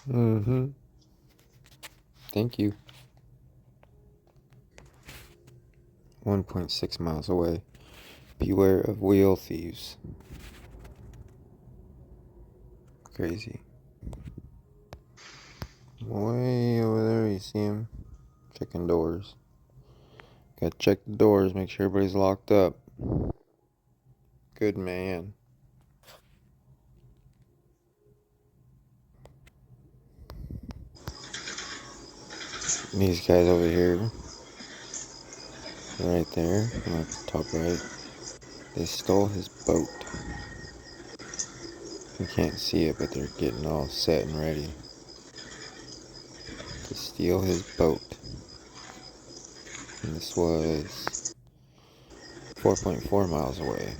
Mm-hmm. Thank you. 1.6 miles away. Beware of wheel thieves. Crazy. Way over there, you see him? Checking doors. Gotta check the doors, make sure everybody's locked up. Good man. These guys over here, right there, on the top right, they stole his boat. You can't see it, but they're getting all set and ready to steal his boat. And this was 4.4 miles away.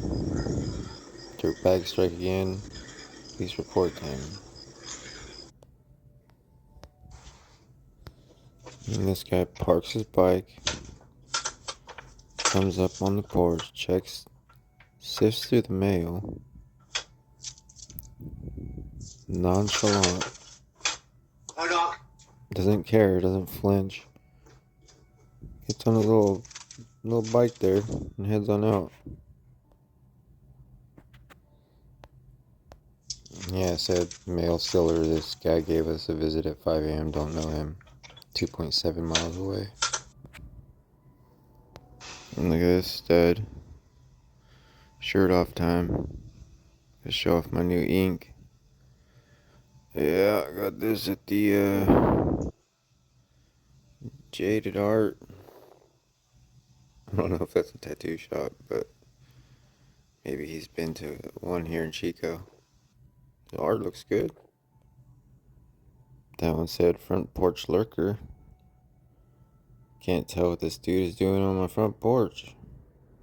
Dirtbag strike again. Please report to him. And this guy parks his bike, comes up on the porch, checks, sifts through the mail, nonchalant, doesn't care, doesn't flinch, gets on his little bike there and heads on out. Yeah, I said mail stealer. This guy gave us a visit at 5 a.m. Don't know him. 2.7 miles away. And look at this stud. Shirt off time. Gonna show off my new ink. Yeah, I got this at the Jaded Art. I don't know if that's a tattoo shop, but maybe he's been to one here in Chico. The art looks good. That one said front porch lurker. Can't tell what this dude is doing on my front porch.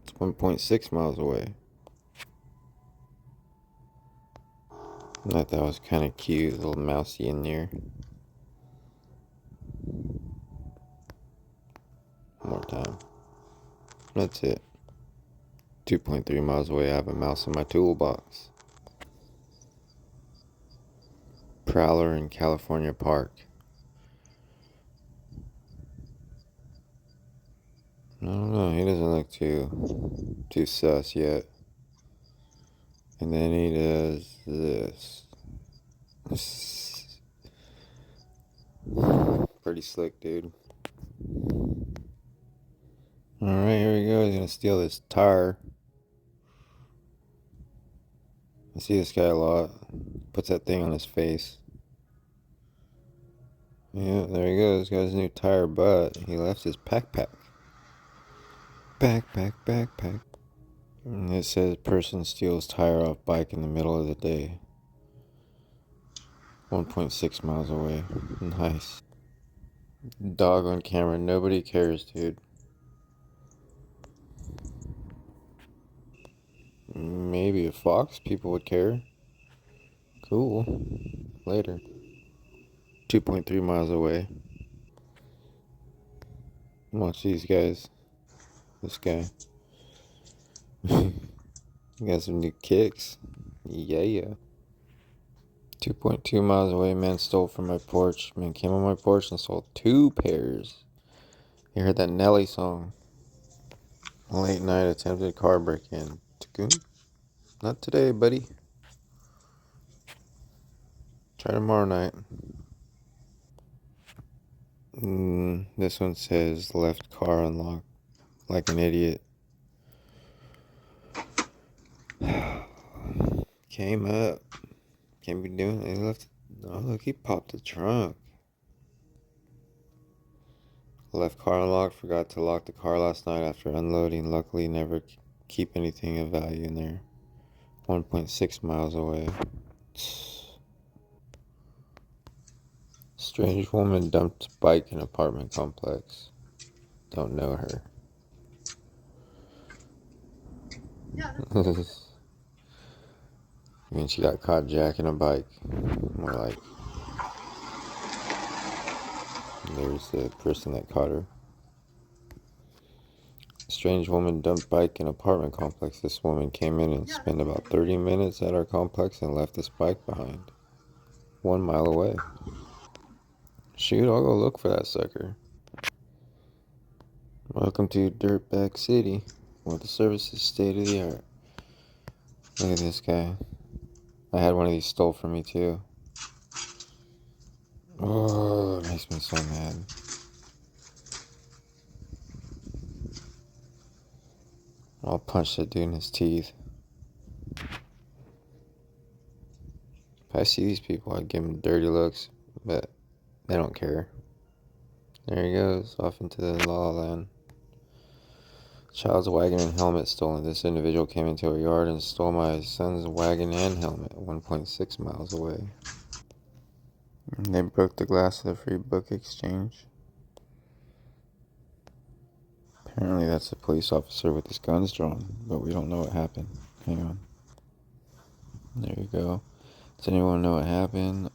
It's 1.6 miles away. I thought that was kind of cute, a little mousey in there. One more time. That's it. 2.3 miles away, I have a mouse in my toolbox. Prowler in California Park. I don't know, he doesn't look too sus yet. And then he does this. Pretty slick, dude. Alright, here we go. He's gonna steal this tire. I see this guy a lot. Puts that thing on his face. Yeah, there he goes. Got his new tire, but he left his backpack. Backpack. And it says person steals tire off bike in the middle of the day. 1.6 miles away. Nice. Dog on camera. Nobody cares, dude. Maybe a fox, people would care. Cool. Later. 2.3 miles away. Watch these guys. This guy. Got some new kicks. Yeah. 2.2 miles away, man stole from my porch. Man came on my porch and stole 2 pairs. You heard that Nelly song. Late night attempted car break-in. Not today, buddy. Try tomorrow night. This one says left car unlocked. Like an idiot. Came up. Can't be doing it. He left. Oh, look, he popped the trunk. Left car unlocked. Forgot to lock the car last night after unloading. Luckily, never keep anything of value in there. 1.6 miles away. Strange woman dumped bike in apartment complex. Don't know her. I mean, she got caught jacking a bike. More like, there's the person that caught her. Strange woman dumped bike in apartment complex. This woman came in and spent about 30 minutes at our complex and left this bike behind. 1 mile away. Shoot, I'll go look for that sucker. Welcome to Dirtbag City, where the service is state of the art. Look at this guy. I had one of these stole from me too. Oh, it makes me so mad. I'll punch that dude in his teeth. If I see these people, I give them dirty looks, but they don't care. There he goes, off into the La La Land. Child's wagon and helmet stolen. This individual came into a yard and stole my son's wagon and helmet 1.6 miles away. They broke the glass of the free book exchange. Apparently that's a police officer with his guns drawn, but we don't know what happened. Hang on. There you go. Does anyone know what happened?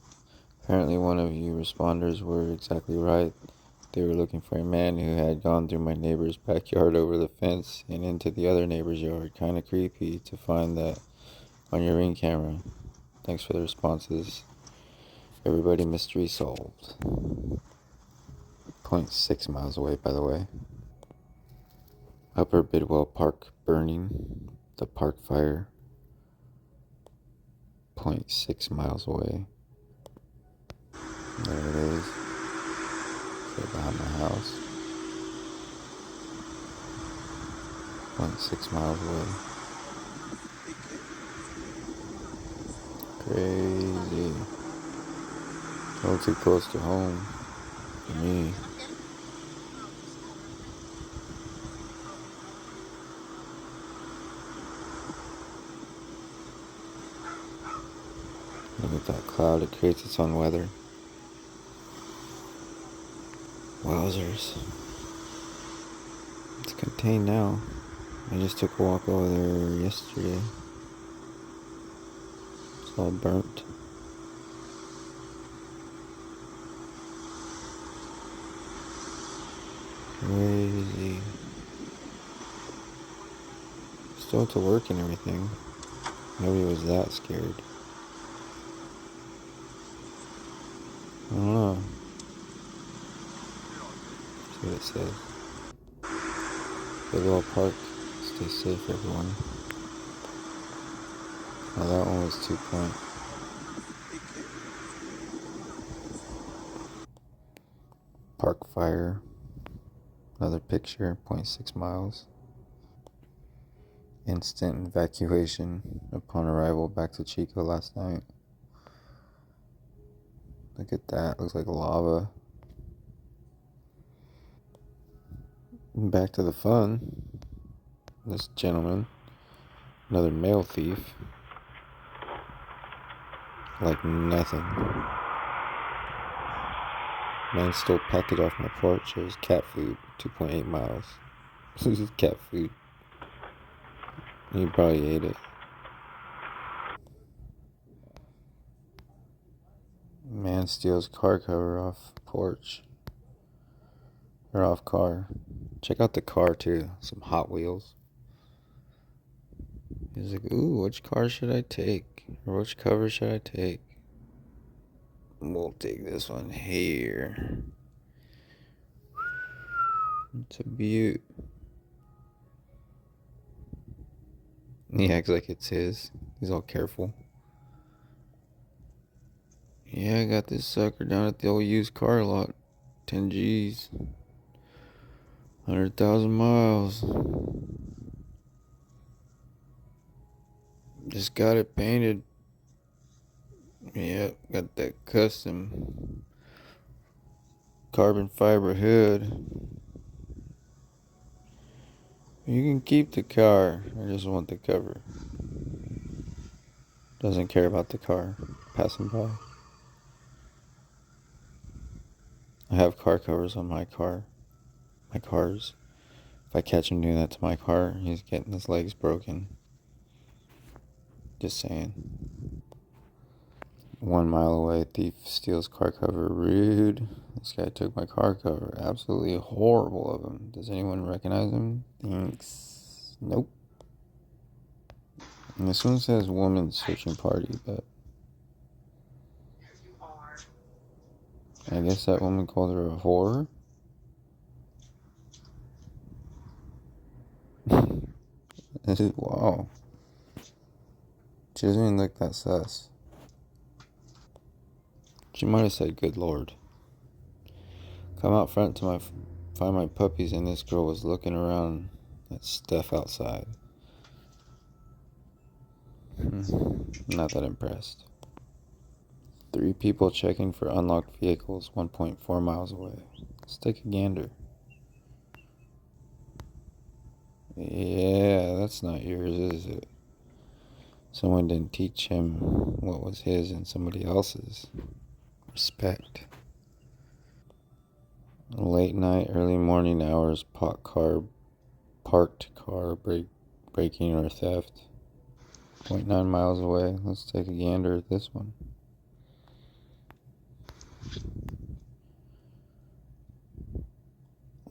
Apparently one of you responders were exactly right. They were looking for a man who had gone through my neighbor's backyard over the fence and into the other neighbor's yard. Kind of creepy to find that on your Ring camera. Thanks for the responses. Everybody, mystery solved. 0.6 miles away, by the way. Upper Bidwell Park burning. The park fire. 0.6 miles away. There it is. Right behind my house. 0.6 miles away. Crazy. A little too close to home for me. Look at that cloud. It creates its own weather. Wowzers. It's contained now. I just took a walk over there yesterday. It's all burnt. Crazy. Still to work and everything. Nobody was that scared. I don't know. See what it says. Bidwell Park. Stay safe, everyone. Oh, that one was 2 point. Park fire. Another picture. 0.6 miles. Instant evacuation upon arrival back to Chico last night. Look at that. Looks like lava. Back to the fun. This gentleman. Another male thief. Like nothing. Man stole package off my porch. It was cat food. 2.8 miles. This is cat food. He probably ate it. Man steals car cover off porch. Or off car. Check out the car too. Some Hot Wheels. He's like, ooh, which car should I take? Or which cover should I take? We'll take this one here. It's a beaut. He acts like it's his. He's all careful. Yeah, I got this sucker down at the old used car lot. 10 G's. 100,000 miles. Just got it painted. Yep, got that custom carbon fiber hood. You can keep the car. I just want the cover. Doesn't care about the car passing by. I have car covers on my car. My cars. If I catch him doing that to my car, he's getting his legs broken. Just saying. 1 mile away, thief steals car cover. Rude. This guy took my car cover. Absolutely horrible of him. Does anyone recognize him? Thanks. Nope. And this one says woman searching party, but I guess that woman called her a whore. Wow. She doesn't even look that sus. She might have said, "Good Lord." Come out front to find my puppies, and this girl was looking around at stuff outside. Not that impressed. 3 people checking for unlocked vehicles 1.4 miles away. Let's take a gander. Yeah, that's not yours, is it? Someone didn't teach him what was his and somebody else's. Respect. Late night, early morning hours, parked car breaking or theft. 0.9 miles away. Let's take a gander at this one.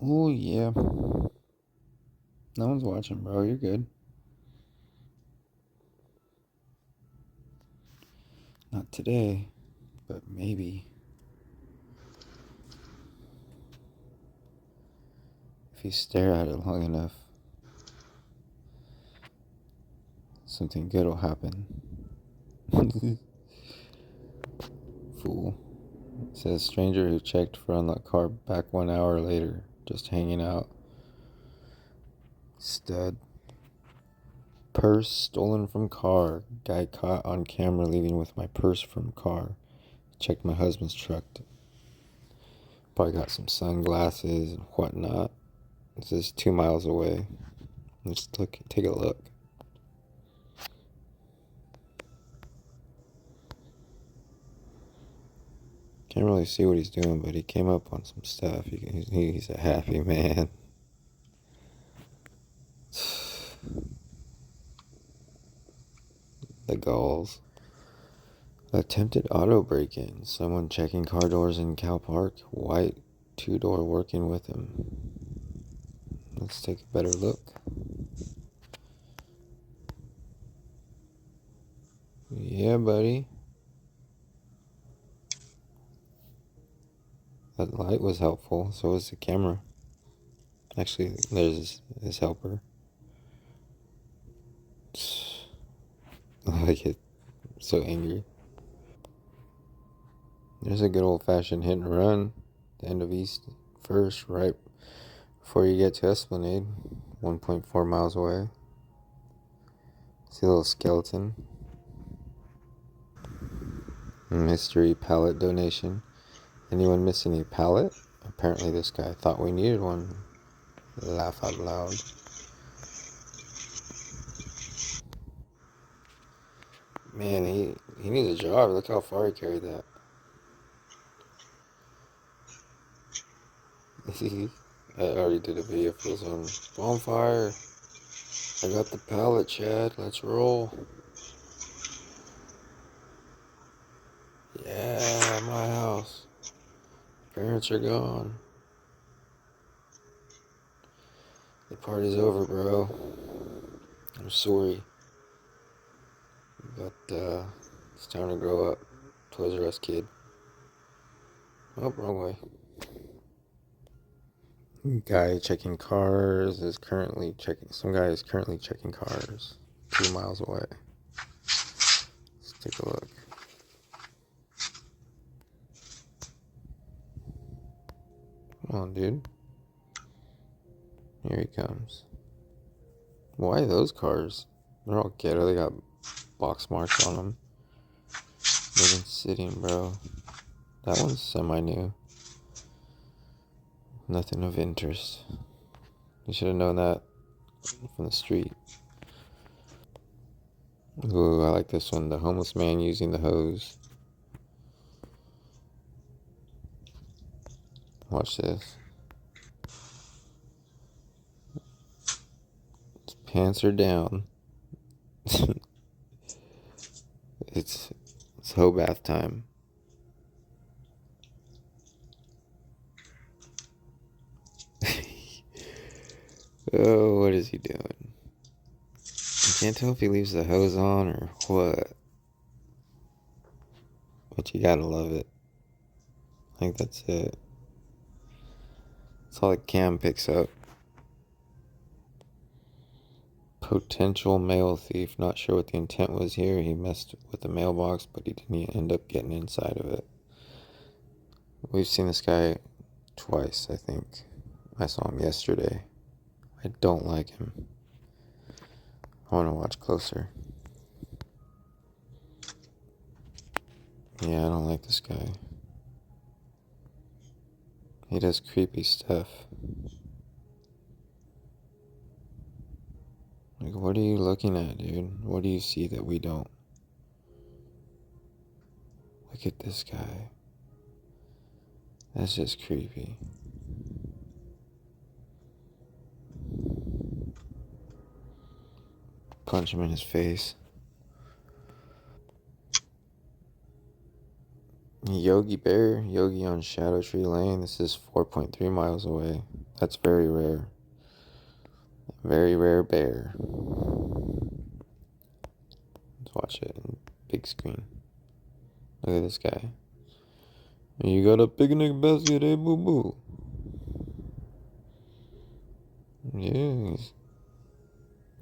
Oh, yeah. No one's watching, bro. You're good. Not today, but maybe. If you stare at it long enough, something good will happen. Fool. It says stranger who checked for unlocked car back 1 hour later, just hanging out. Stud. Purse stolen from car. Guy caught on camera leaving with my purse from car. Checked my husband's truck. Probably got some sunglasses and whatnot. This is 2 miles away. Let's take a look. Can't really see what he's doing, but he came up on some stuff. He's a happy man. The gulls. Attempted auto break-in. Someone checking car doors in Cal Park. White 2-door working with him. Let's take a better look. Yeah, buddy. That light was helpful. So was the camera. Actually, there's his helper. I get so angry. There's a good old-fashioned hit and run. The end of East First, right before you get to Esplanade. 1.4 miles away. See a little skeleton. Mystery pallet donation. Anyone missing a pallet? Apparently this guy thought we needed one. Laugh out loud. Man, he needs a job. Look how far he carried that. I already did a video for this one. Bonfire. I got the pallet, Chad. Let's roll. Yeah, my house. Parents are gone. The party's over, bro. I'm sorry. But it's time to grow up. Toys R Us kid. Oh, wrong way. Some guy is currently checking cars 2 miles away. Let's take a look. Come on, dude. Here he comes. Why those cars? They're all ghetto. They got box marks on them. They've been sitting, bro. That one's semi-new. Nothing of interest. You should have known that from the street. Ooh, I like this one. The homeless man using the hose. Watch this. His pants are down. It's hoe bath time. Oh, what is he doing? You can't tell if he leaves the hose on or what. But you gotta love it. I think that's it. That's all the cam picks up. Potential mail thief. Not sure what the intent was here. He messed with the mailbox, but he didn't end up getting inside of it. We've seen this guy twice, I think. I saw him yesterday. I don't like him. I want to watch closer. Yeah, I don't like this guy. He does creepy stuff. Like, what are you looking at, dude? What do you see that we don't? Look at this guy. That's just creepy. Punch him in his face. Yogi Bear, Yogi on Shadow Tree Lane. This is 4.3 miles away. That's very rare. Very rare bear. Let's watch it in big screen. Look at this guy. You got a picnic basket, eh, boo boo? Yeah, he's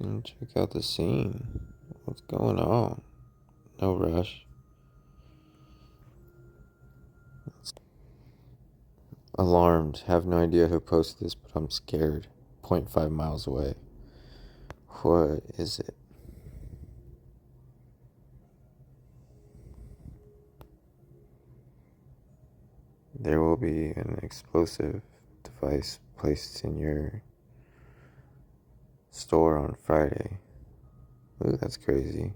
gonna check out the scene. What's going on? No rush. Alarmed. Have no idea who posted this, but I'm scared. 0.5 miles away. What is it? There will be an explosive device placed in your store on Friday. Ooh, that's crazy.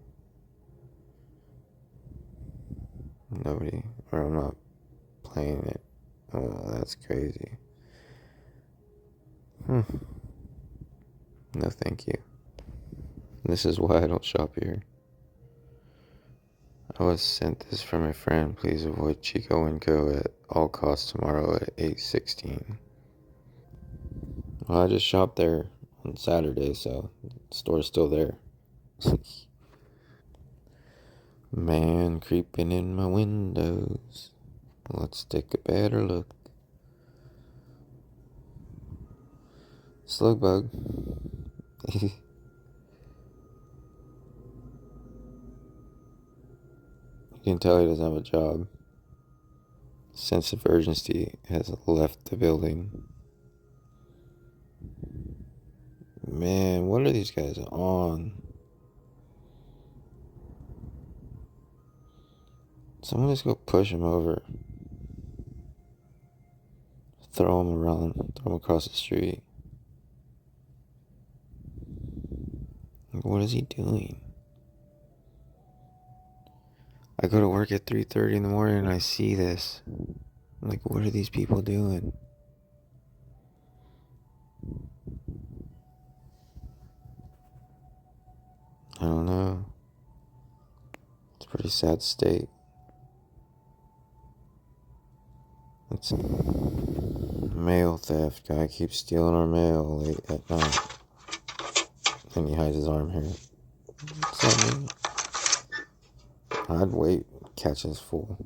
Nobody, or I'm not playing it. Oh, that's crazy. No, thank you. This is why I don't shop here. I was sent this from a friend. Please avoid Chico & Co. at all costs tomorrow at 8:16. Well, I just shopped there on Saturday, so the store's still there. Man creeping in my windows. Let's take a better look. Slug bug. You can tell he doesn't have a job. Sense of urgency has left the building. Man, what are these guys on? Someone just go push him over. Throw him around. Throw him across the street. What is he doing? I go to work at 3:30 in the morning and I see this. Like, what are these people doing? I don't know. It's a pretty sad state. It's mail theft. Guy keeps stealing our mail late at night. Then he hides his arm here. What's that mean? I'd wait, catch this fool.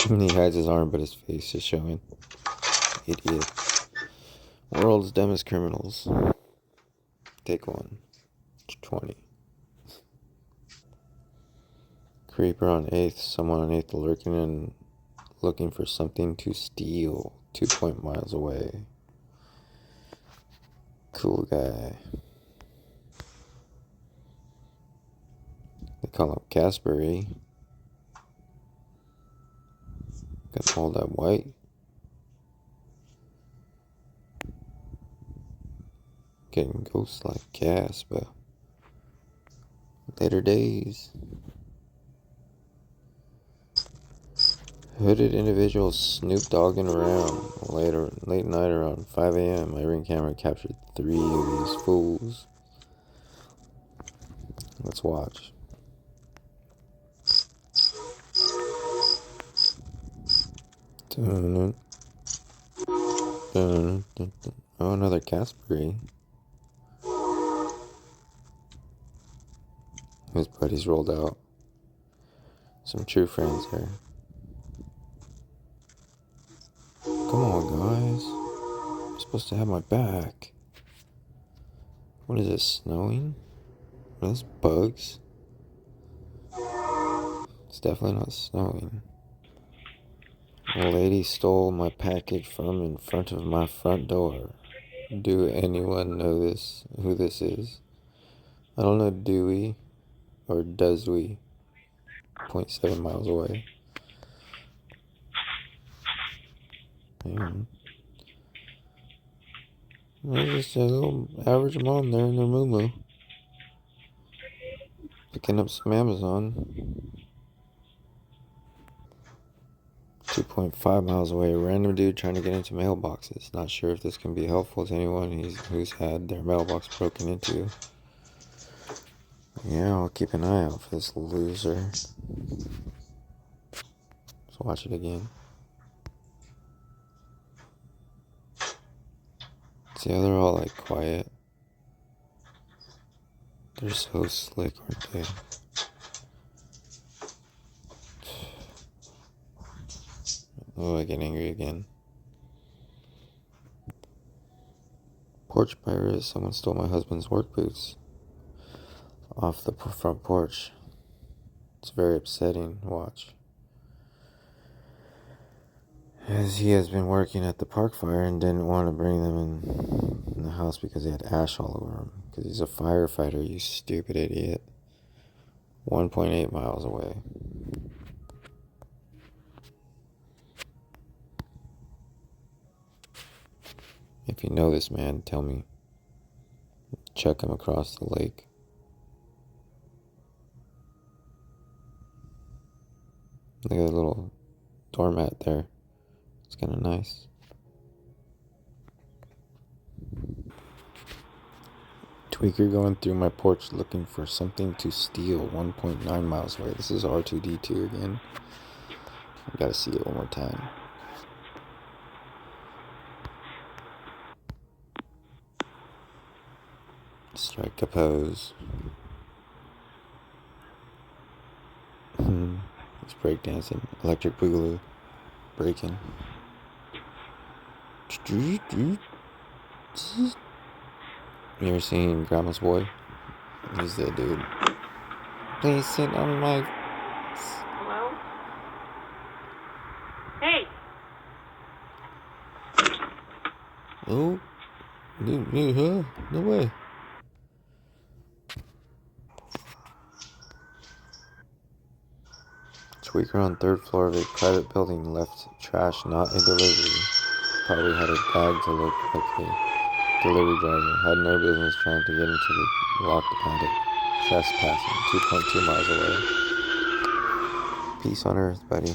He hides his arm, but his face is showing. Idiot. World's dumbest criminals. Take one. 20. Creeper on 8th. Someone on 8th lurking and looking for something to steal. 2 miles away. Cool guy. They call him Casper, eh? Got all that white. Getting ghosts like Casper. Later days. Hooded individuals Snoop Dogging around. Late night around 5 a.m. My ring camera captured 3 of these fools. Let's watch. Dun, dun, dun, dun. Oh, another Casper. His buddies rolled out. Some true friends there. Come on, guys. I'm supposed to have my back. What is it, snowing? Are those bugs? It's definitely not snowing. A lady stole my package from in front of my front door. Do anyone know who this is? I don't know, do we? Or does we? 0.7 miles away. Hang on. There's just a little average mom there in their moo-moo. Picking up some Amazon. 2.5 miles away. A random dude trying to get into mailboxes. Not sure if this can be helpful to anyone who's had their mailbox broken into. Yeah, I'll keep an eye out for this loser. Let's watch it again. See how they're all like quiet? They're so slick, aren't they? Oh, I get angry again. Porch Pirates. Someone stole my husband's work boots off the front porch. It's very upsetting. Watch. As he has been working at the park fire and didn't want to bring them in the house because they had ash all over him. Because he's a firefighter, you stupid idiot. 1.8 miles away. If you know this man, tell me. Check him across the lake. Look at the little doormat there. It's kind of nice. Tweaker going through my porch looking for something to steal. 1.9 miles away. This is R2D2 again. I gotta see it one more time. Strike a pose. It's breakdancing. Electric boogaloo. Breaking. You ever seen Grandma's Boy? He's that dude. Please sit on my... Hello? Hey! Oh. Huh? No way. Tweaker on third floor of a private building left trash not a delivery. Probably had a bag to look like a delivery driver. Had no business trying to get into the locked attic. Trespassing. 2.2 miles away. Peace on earth, buddy.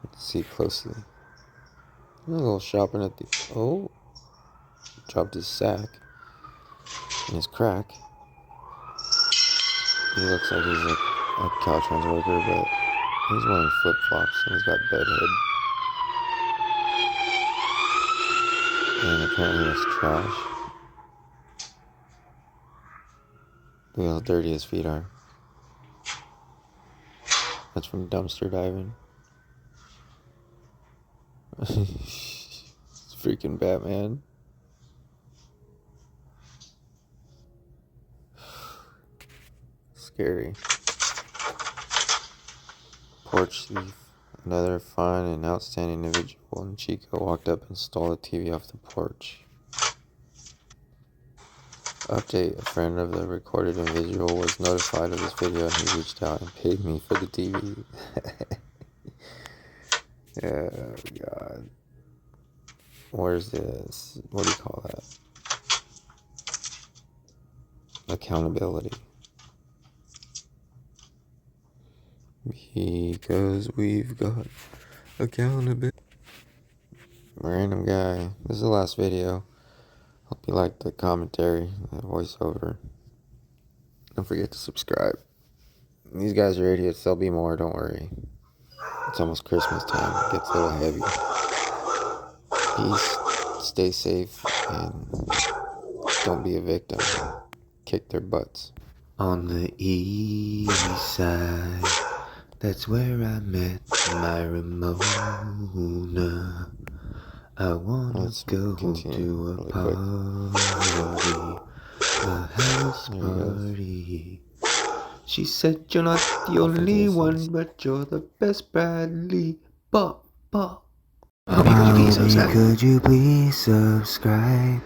Let's see closely. A little shopping at the... Oh. Dropped his sack. And his crack. He looks like he's like a Caltrans worker, but he's wearing flip-flops and he's got bedhead. And apparently that's trash. Look how dirty his feet are. That's from dumpster diving. It's freaking Batman. Scary. Porch thief. Another fine and outstanding individual in Chico walked up and stole a TV off the porch. Update. A friend of the recorded individual was notified of this video and he reached out and paid me for the TV. Oh, God. Where's this? What do you call that? Accountability. Because we've got accountability. Random guy. This is the last video. Hope you liked the commentary, the voiceover. Don't forget to subscribe. These guys are idiots. There'll be more, don't worry. It's almost Christmas time. It gets a little heavy. Peace. Stay safe. And don't be a victim. kick their butts. On the east side, that's where I met my Ramona. I wanna Let's go continue to a really quick. party, a house There he goes. party. She said you're not the Off into only the one, sunset. but you're the best, Bradley. Bop, bop. Homie, Could you please subscribe?